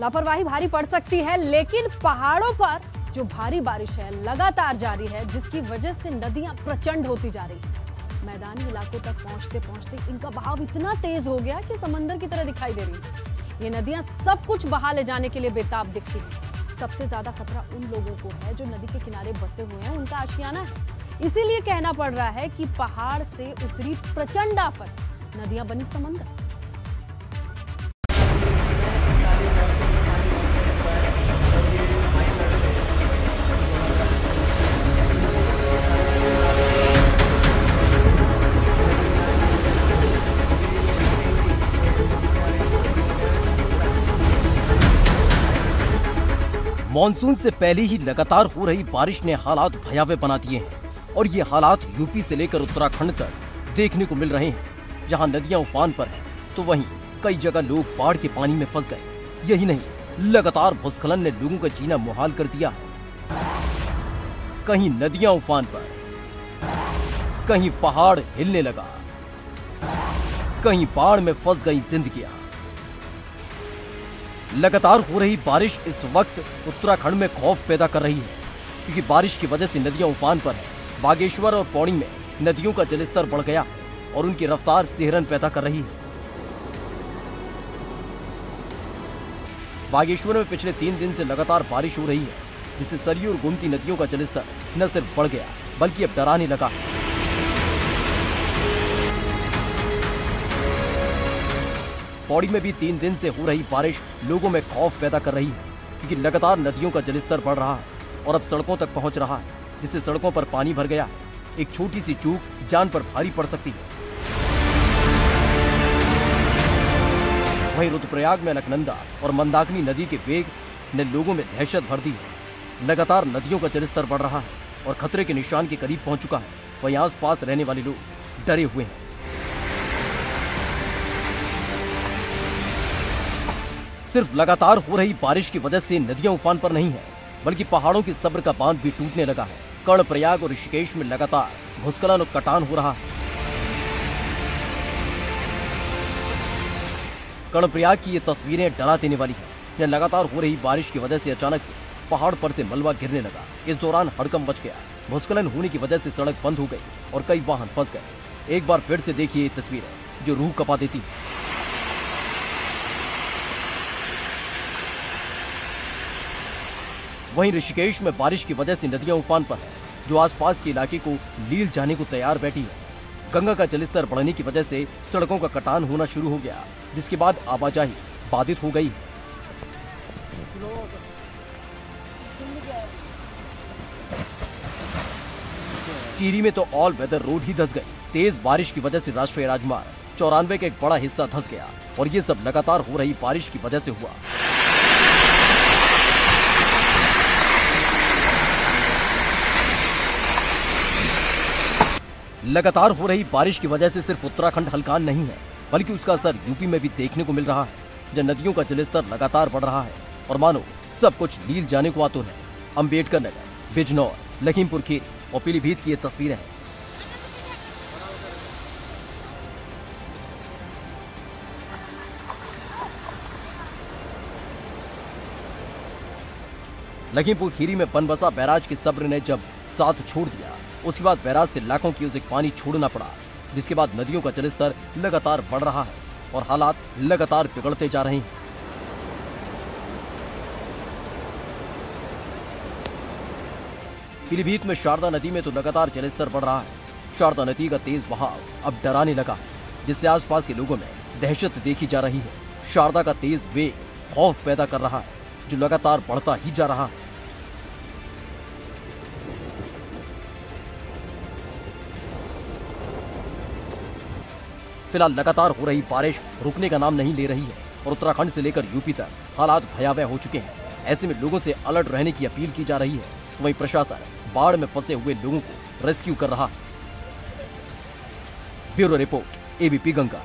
लापरवाही भारी पड़ सकती है, लेकिन पहाड़ों पर जो भारी बारिश है लगातार जारी है, जिसकी वजह से नदियां प्रचंड होती जा रही हैं। मैदानी इलाकों तक पहुंचते पहुंचते इनका बहाव इतना तेज हो गया कि समंदर की तरह दिखाई दे रही है। ये नदियां सब कुछ बहा ले जाने के लिए बेताब दिखती हैं। सबसे ज्यादा खतरा उन लोगों को है जो नदी के किनारे बसे हुए हैं, उनका आशियाना है। इसीलिए कहना पड़ रहा है कि पहाड़ से उतरी प्रचंड आफत, नदियां बनी समंदर। मॉनसून से पहले ही लगातार हो रही बारिश ने हालात भयावह बना दिए हैं और ये हालात यूपी से लेकर उत्तराखंड तक देखने को मिल रहे हैं। जहां नदियां उफान पर हैं, तो वहीं कई जगह लोग बाढ़ के पानी में फंस गए। यही नहीं, लगातार भूस्खलन ने लोगों का जीना मुहाल कर दिया। कहीं नदियां उफान पर, कहीं पहाड़ हिलने लगा, कहीं बाढ़ में फंस गई जिंदगियां। लगातार हो रही बारिश इस वक्त उत्तराखंड में खौफ पैदा कर रही है, क्योंकि बारिश की वजह से नदियां उफान पर हैं। बागेश्वर और पौड़ी में नदियों का जलस्तर बढ़ गया और उनकी रफ्तार सिहरन पैदा कर रही है। बागेश्वर में पिछले 3 दिन से लगातार बारिश हो रही है, जिससे सरयू और गोमती नदियों का जलस्तर न सिर्फ बढ़ गया बल्कि अब डराने लगा है। पौड़ी में भी 3 दिन से हो रही बारिश लोगों में खौफ पैदा कर रही है, क्योंकि लगातार नदियों का जलस्तर बढ़ रहा है और अब सड़कों तक पहुंच रहा है, जिससे सड़कों पर पानी भर गया है। एक छोटी सी चूक जान पर भारी पड़ सकती है। वहीं रुद्रप्रयाग में अलकनंदा और मंदाकिनी नदी के वेग ने लोगों में दहशत भर दी है। लगातार नदियों का जलस्तर बढ़ रहा है और खतरे के निशान के करीब पहुंच चुका है। वहीं आसपास रहने वाले लोग डरे हुए हैं। सिर्फ लगातार हो रही बारिश की वजह से नदियां उफान पर नहीं है, बल्कि पहाड़ों की सब्र का बांध भी टूटने लगा है। कर्णप्रयाग और ऋषिकेश में लगातार भूस्खलन और कटान हो रहा है। कर्णप्रयाग की ये तस्वीरें डरा देने वाली हैं। यह लगातार हो रही बारिश की वजह से अचानक से पहाड़ पर से मलबा गिरने लगा। इस दौरान हड़कंप मच गया। भूस्खलन होने की वजह से सड़क बंद हो गई और कई वाहन फंस गए। एक बार फिर से देखिए ये तस्वीरें जो रूह कपा देती है। वहीं ऋषिकेश में बारिश की वजह से नदियां उफान पर हैं, जो आसपास के इलाके को लील जाने को तैयार बैठी है। गंगा का जलस्तर बढ़ने की वजह से सड़कों का कटान होना शुरू हो गया, जिसके बाद आवाजाही बाधित हो गई। टिहरी में तो ऑल वेदर रोड ही धंस गई। तेज बारिश की वजह से राष्ट्रीय राजमार्ग 94 का एक बड़ा हिस्सा धंस गया और ये सब लगातार हो रही बारिश की वजह से हुआ। लगातार हो रही बारिश की वजह से सिर्फ उत्तराखंड हलकान नहीं है, बल्कि उसका असर यूपी में भी देखने को मिल रहा है, जहां नदियों का जलस्तर लगातार बढ़ रहा है और मानो सब कुछ लील जाने को आतुर है। अंबेडकर नगर, बिजनौर, लखीमपुर खीरी और पीलीभीत की ये तस्वीरें हैं। लखीमपुर खीरी में बनबसा बैराज के सब्र ने जब साथ छोड़ दिया, उसके बाद बैराज से लाखों क्यूसेक पानी छोड़ना पड़ा, जिसके बाद नदियों का जलस्तर लगातार बढ़ रहा है और हालात लगातार बिगड़ते जा रहे हैं। पीलीभीत में शारदा नदी में तो लगातार जलस्तर बढ़ रहा है। शारदा नदी का तेज बहाव अब डराने लगा है, जिससे आसपास के लोगों में दहशत देखी जा रही है। शारदा का तेज वेग खौफ पैदा कर रहा है, जो लगातार बढ़ता ही जा रहा है। फिलहाल लगातार हो रही बारिश रुकने का नाम नहीं ले रही है और उत्तराखंड से लेकर यूपी तक हालात भयावह हो चुके हैं। ऐसे में लोगों से अलर्ट रहने की अपील की जा रही है। वहीं प्रशासन बाढ़ में फंसे हुए लोगों को रेस्क्यू कर रहा है। Bureau report, ABP Ganga.